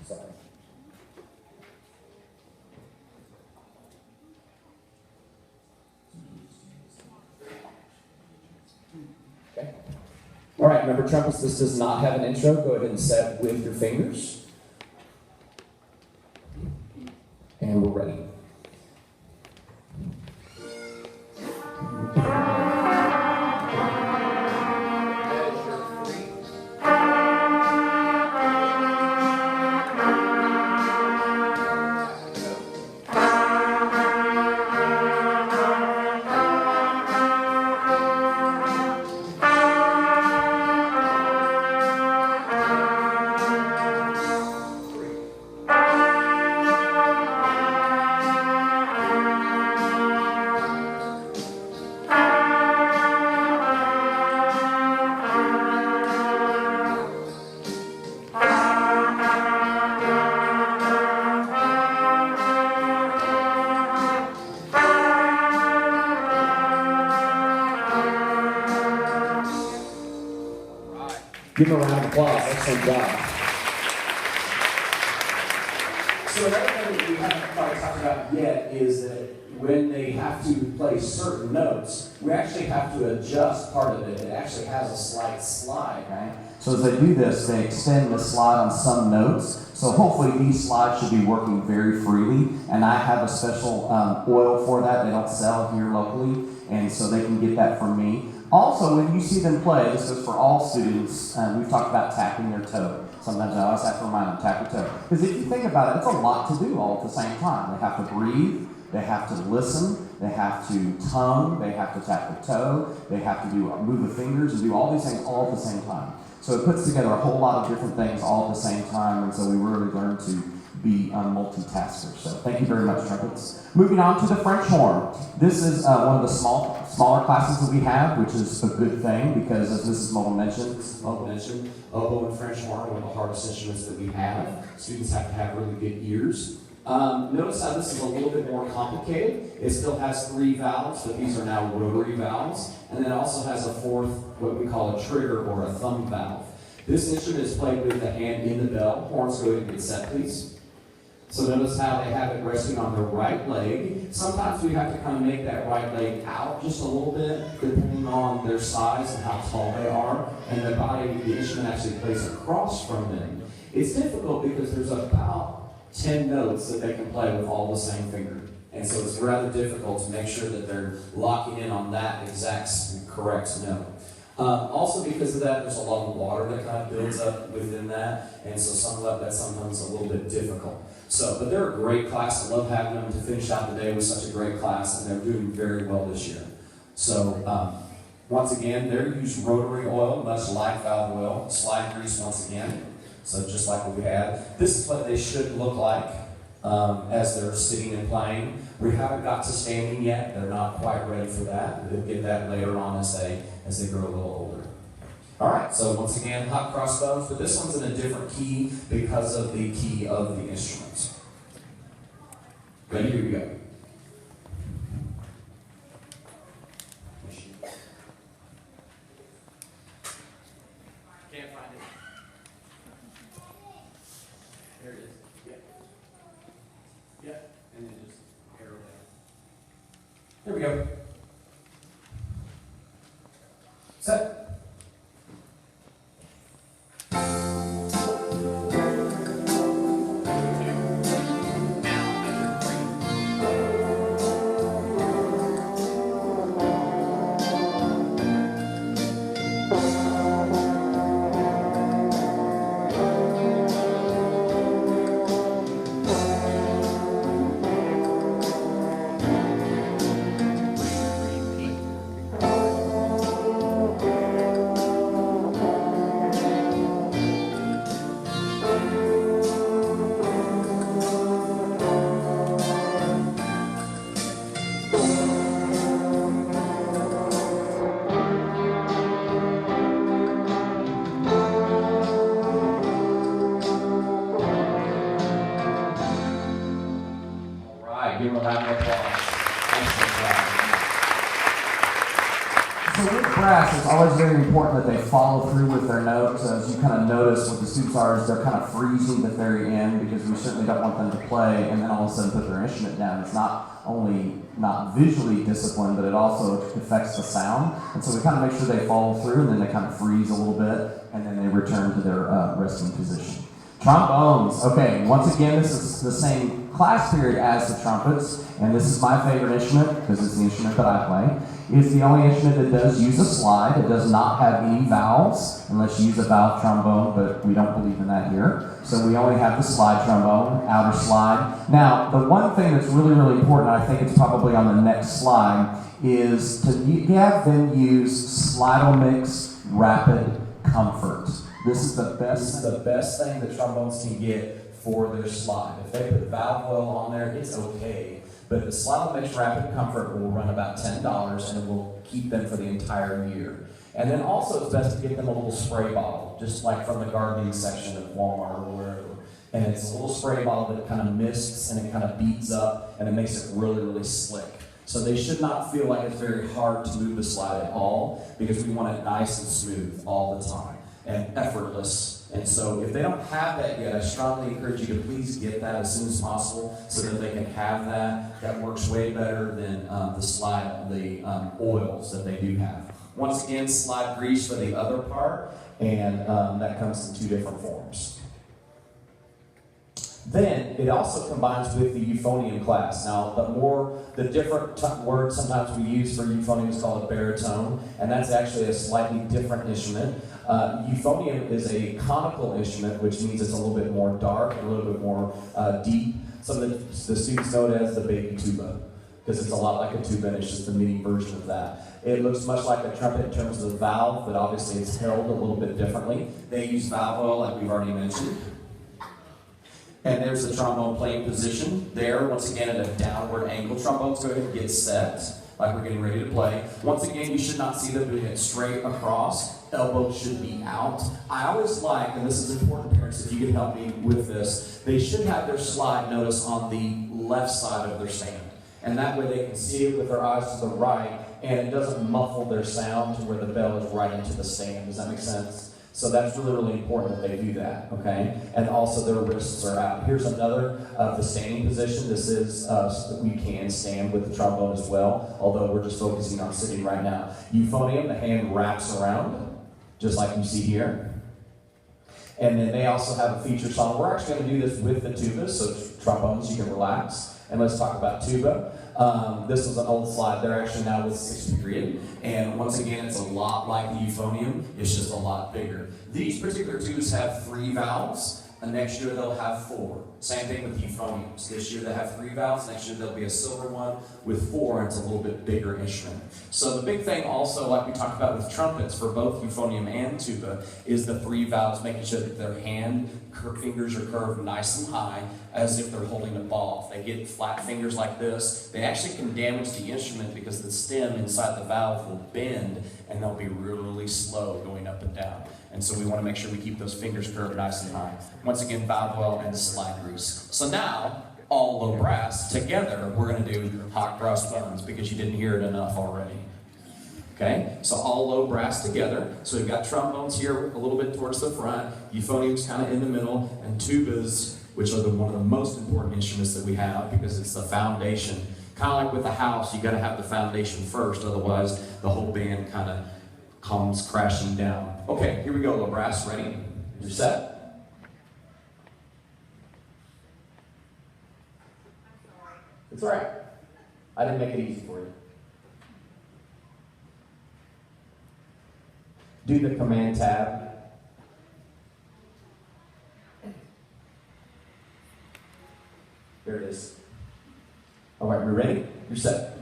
Sorry. Okay. All right, remember trumpets, this does not have an intro. Go ahead and set with your fingers. And we're ready. Give them a round of applause. Excellent job. So another thing that we haven't quite talked about yet is that when they have to play certain notes, we actually have to adjust part of it. It actually has a slight slide, right? So as they do this, they extend the slide on some notes. So hopefully these slides should be working very freely. And I have a special oil for that. They don't sell here locally. And so they can get that from me. Also, when you see them play, this goes for all students, we've talked about tapping their toe. Sometimes I always have to remind them, tap your toe. Because if you think about it, it's a lot to do all at the same time. They have to breathe, they have to listen, they have to tongue, they have to tap their toe, they have to move the fingers and do all these things all at the same time. So it puts together a whole lot of different things all at the same time, and so we really learn to be multitaskers. So thank you very much, trumpets. Moving on to the French horn. This is one of the smaller classes that we have, which is a good thing because as Mrs. Mogul mentioned, oboe and French horn are one of the hardest instruments that we have. Students have to have really good ears. Notice how this is a little bit more complicated. It still has 3 valves, but these are now rotary valves. And then it also has a 4th, what we call a trigger or a thumb valve. This instrument is played with the hand in the bell. Horns go ahead and get set, please. So notice how they have it resting on their right leg. Sometimes we have to kind of make that right leg out just a little bit, depending on their size and how tall they are. And the instrument actually plays across from them. It's difficult because there's about 10 notes that they can play with all the same finger. And so it's rather difficult to make sure that they're locking in on that exact correct note. Also because of that, there's a lot of water that kind of builds up within that, and so some of that's sometimes a little bit difficult. But they're a great class. I love having them to finish out the day with such a great class, and they're doing very well this year. So once again, they use rotary oil, much like valve oil, slide grease once again. So just like what we had. This is what they should look like as they're sitting and playing. We haven't got to standing yet. They're not quite ready for that. They'll get that later on as they grow a little older. All right, so once again, hot crossbones, but this one's in a different key because of the key of the instrument. Ready? Here we go. Can't find it. There it is. Yep. Yep. And then just arrow down. There we go. Set. Give them a round of applause. Excellent job. So with brass, it's always very important that they follow through with their notes. As you kind of notice what the students are is they're kind of freezing at the very end because we certainly don't want them to play and then all of a sudden put their instrument down. It's not only not visually disciplined, but it also affects the sound. And so we kind of make sure they follow through and then they kind of freeze a little bit and then they return to their resting position. Trombones. Okay, once again, this is the same class period as the trumpets, and this is my favorite instrument because it's the instrument that I play. It's the only instrument that does use a slide. It does not have any valves unless you use a valve trombone, but we don't believe in that here. So we only have the slide trombone, outer slide. Now, the one thing that's really, really important, I think it's probably on the next slide, is to have them use Slide-O-Mix Rapid Comfort. This is the best thing that trombones can get for their slide. If they put valve oil on there, it's okay. But the Slide-O-Mix Rapid Comfort will run about $10 and it will keep them for the entire year. And then also it's best to get them a little spray bottle, just like from the gardening section of Walmart or wherever. And it's a little spray bottle that kind of mists and it kind of beads up and it makes it really, really slick. So they should not feel like it's very hard to move the slide at all because we want it nice and smooth all the time. and effortless. And so if they don't have that yet, I strongly encourage you to please get that as soon as possible so that they can have that. That works way better than the oils that they do have. Once again, slide grease for the other part, and that comes in 2 different forms. Then it also combines with the euphonium class. Now, the different word sometimes we use for euphonium is called a baritone, and that's actually a slightly different instrument. Euphonium is a conical instrument, which means it's a little bit more dark, a little bit more deep. Some of the students know it as the baby tuba, because it's a lot like a tuba, and it's just the mini version of that. It looks much like a trumpet in terms of the valve, but obviously it's held a little bit differently. They use valve oil, like we've already mentioned. And there's the trombone playing position there. Once again, at a downward angle. Trombones go ahead and get set, like we're getting ready to play. Once again, you should not see them doing it straight across. Elbows should be out. I always like, and this is important, parents, if you can help me with this, they should have their slide notice on the left side of their stand. And that way they can see it with their eyes to the right, and it doesn't muffle their sound to where the bell is right into the stand. Does that make sense? So that's really, really important that they do that, okay? And also their wrists are out. Here's another of the standing position. This is, we can stand with the trombone as well, although we're just focusing on sitting right now. Euphonium, the hand wraps around, just like you see here. And then they also have a feature song. We're actually going to do this with the tubas, so trombones, you can relax. And let's talk about tuba. This was an old slide. They're actually now with 6th period. And once again, it's a lot like the euphonium. It's just a lot bigger. These particular tubas have 3 valves. And next year they'll have 4. Same thing with euphoniums. This year they have 3 valves. Next year there'll be a silver one with 4, and it's a little bit bigger instrument. So the big thing also, like we talked about with trumpets for both euphonium and tuba, is the 3 valves, making sure that their fingers are curved nice and high as if they're holding a ball. If they get flat fingers like this, they actually can damage the instrument because the stem inside the valve will bend and they'll be really slow going up and down. And so we want to make sure we keep those fingers curved nice and high. Once again, valve oil and slide grease. So now, all low brass together, we're going to do hot cross buns because you didn't hear it enough already. Okay, so all low brass together. So we've got trombones here a little bit towards the front, euphoniums kind of in the middle, and tubas, which are one of the most important instruments that we have because it's the foundation. Kind of like with the house, you got to have the foundation first, otherwise the whole band kind of comes crashing down. Okay, here we go, low brass. Ready? You're set? It's all right. I didn't make it easy for you. Do the command tab. There it is. All right, we're ready? You're set.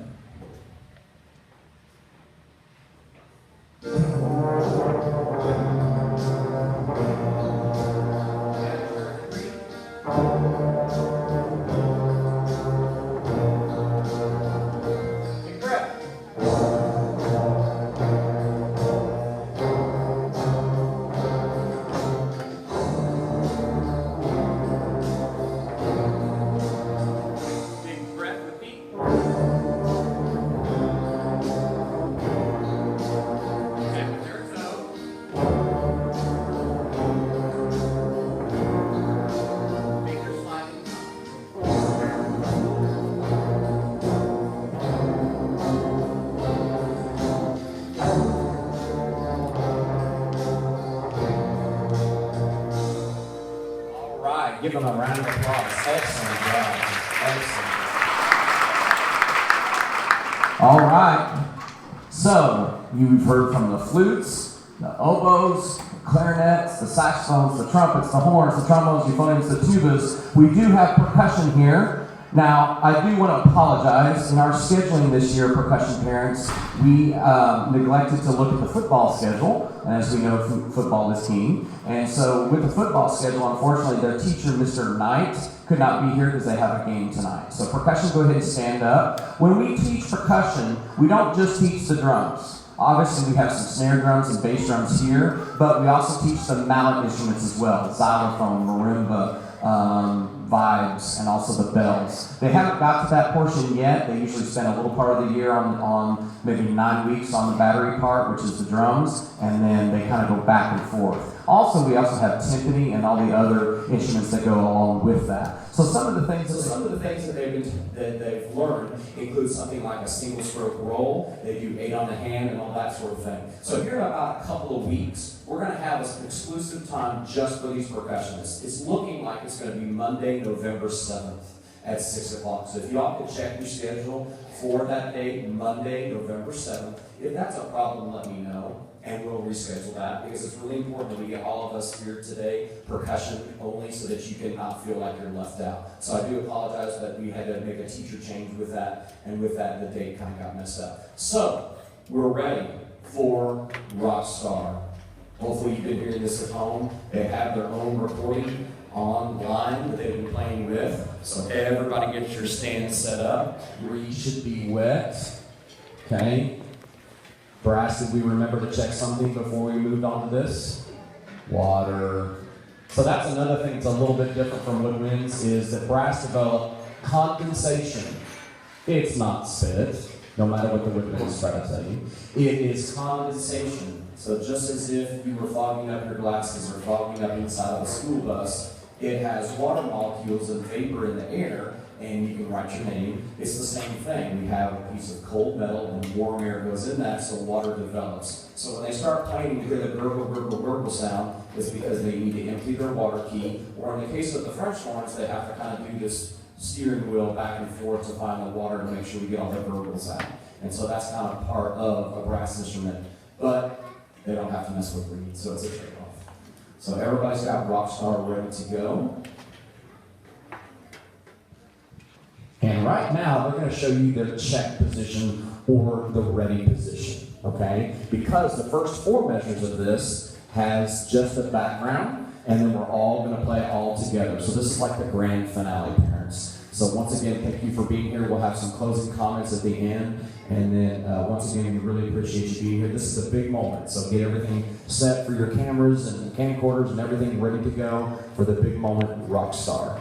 Give them a round of applause. Excellent job. Excellent. All right. So, you've heard from the flutes, the oboes, the clarinets, the saxophones, the trumpets, the horns, the trombones, euphoniums, the tubas. We do have percussion here. Now, I do want to apologize. In our scheduling this year, percussion parents, we neglected to look at the football schedule. And as we know, football is king. And so with the football schedule, unfortunately, their teacher, Mr. Knight, could not be here because they have a game tonight. So percussion, go ahead and stand up. When we teach percussion, we don't just teach the drums. Obviously, we have some snare drums and bass drums here, but we also teach the mallet instruments as well. Xylophone, marimba, vibes and also the bells. They haven't got to that portion yet. They usually spend a little part of the year on maybe 9 weeks on the battery part, which is the drums, and then they kind of go back and forth. Also, we also have timpani and all the other instruments that go along with that. So some of the things that they've learned include something like a single stroke roll. They do 8 on the hand and all that sort of thing. So here in about a couple of weeks, we're going to have an exclusive time just for these percussionists. It's looking like it's going to be Monday, November 7th at 6 o'clock. So if y'all can check your schedule for that date, Monday, November 7th. If that's a problem, let me know, and we'll reschedule that, because it's really important that we get all of us here today, percussion only, so that you can not feel like you're left out. So I do apologize that we had to make a teacher change with that, and with that, the date kind of got messed up. So, we're ready for Rockstar. Hopefully you've been hearing this at home. They have their own recording online that they've been playing with. So everybody get your stand set up. You should be wet. Okay. Brass, did we remember to check something before we moved on to this? Water. So that's another thing that's a little bit different from woodwinds, is that brass develop condensation. It's not spit, no matter what the woodwinds try to tell you. It is condensation. So just as if you were fogging up your glasses or fogging up inside of a school bus, it has water molecules and vapor in the air, and you can write your name. It's the same thing. We have a piece of cold metal and warm air goes in that, so water develops. So when they start playing, you hear the gurgle, gurgle, gurgle sound, it's because they need to empty their water key, or in the case of the French horns, they have to kind of do this steering wheel back and forth to find the water to make sure we get all the gurgles out. And so that's kind of part of a brass instrument. But they don't have to mess with reeds, so it's a trade-off. So everybody's got Rockstar ready to go. And right now, they're going to show you the check position or the ready position, okay? Because the first 4 measures of this has just a background, and then we're all going to play it all together. So this is like the grand finale, parents. So once again, thank you for being here. We'll have some closing comments at the end. And then once again, we really appreciate you being here. This is a big moment. So get everything set for your cameras and camcorders and everything ready to go for the big moment, Rockstar.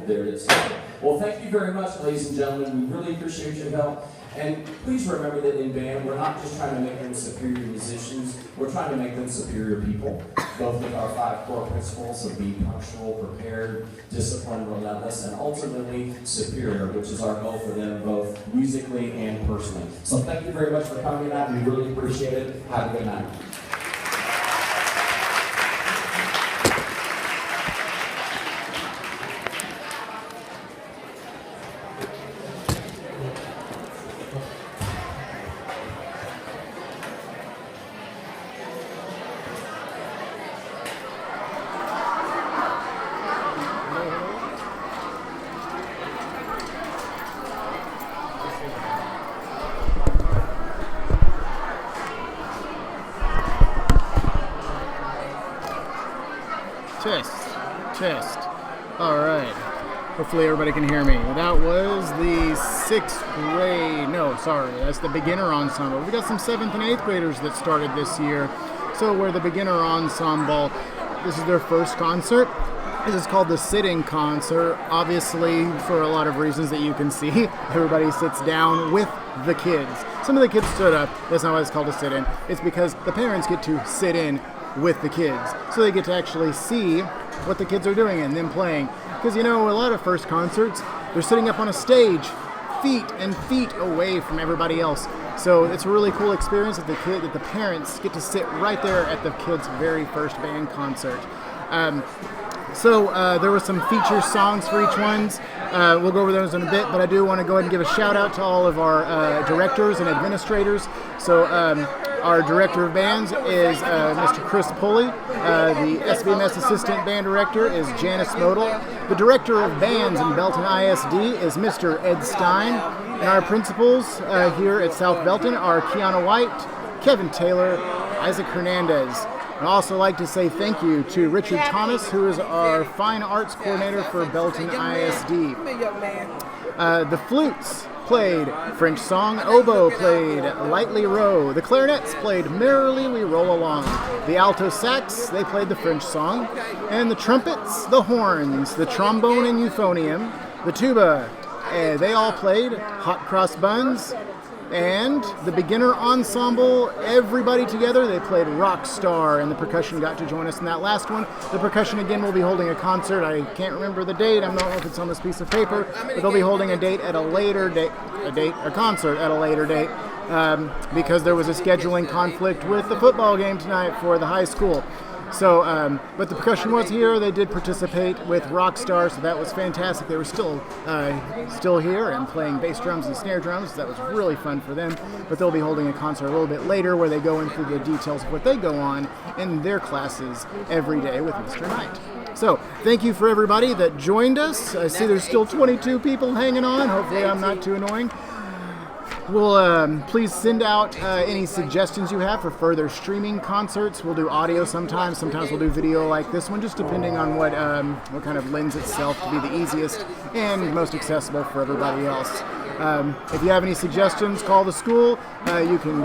There it is. Well, thank you very much, ladies and gentlemen. We really appreciate your help. And please remember that in band, we're not just trying to make them superior musicians, we're trying to make them superior people, both with our 5 core principles of being punctual, prepared, disciplined, relentless, and ultimately superior, which is our goal for them both musically and personally. So thank you very much for coming tonight. We really appreciate it. Have a good night. Test. All right. Hopefully everybody can hear me. That was the 6th grade. No, sorry. That's the beginner ensemble. We got some 7th and 8th graders that started this year. So we're the beginner ensemble. This is their first concert. This is called the sit-in concert. Obviously, for a lot of reasons that you can see, everybody sits down with the kids. Some of the kids stood up. That's not why it's called a sit-in. It's because the parents get to sit in with the kids. So they get to actually see what the kids are doing and them playing. Because a lot of first concerts, they're sitting up on a stage, feet and feet away from everybody else. So it's a really cool experience that the parents get to sit right there at the kids' very first band concert. So there were some feature songs for each one. We'll go over those in a bit, but I do want to go ahead and give a shout out to all of our directors and administrators. So our director of bands is Mr. Chris Pulley. The SBMS assistant band director is Janice Model. The director of bands in Belton ISD is Mr. Ed Stein. And our principals here at South Belton are Kiana White, Kevin Taylor, Isaac Hernandez. I'd also like to say thank you to Richard Thomas, who is our fine arts coordinator for Belton ISD. The Flutes played French Song, Oboe played Lightly Row, the Clarinets played Merrily We Roll Along, the alto sax, they played the French Song, and the trumpets, the horns, the trombone and euphonium, the tuba, they all played Hot Cross Buns, and the beginner ensemble, everybody together, they played Rockstar, and the percussion got to join us in that last one. The percussion again will be holding a concert. I can't remember the date. I don't know if it's on this piece of paper, but they'll be holding a date at a later date, a concert at a later date, because there was a scheduling conflict with the football game tonight for the high school. So, but the percussion was here. They did participate with Rockstar, so that was fantastic. They were still here and playing bass drums and snare drums. So that was really fun for them. But they'll be holding a concert a little bit later where they go into the details of what they go on in their classes every day with Mr. Knight. So, thank you for everybody that joined us. I see there's still 22 people hanging on. Hopefully I'm not too annoying. We'll please send out any suggestions you have for further streaming concerts. We'll do audio sometimes. Sometimes we'll do video like this one, just depending on what kind of lends itself to be the easiest and most accessible for everybody else. If you have any suggestions, call the school. You can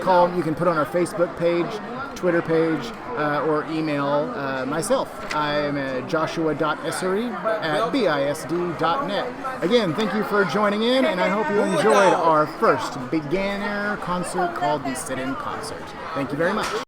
call. You can put on our Facebook page, Twitter page, or email myself. I'm joshua.essery@bisd.net. Again, thank you for joining in, and I hope you enjoyed our first beginner concert called the Sit-In Concert. Thank you very much.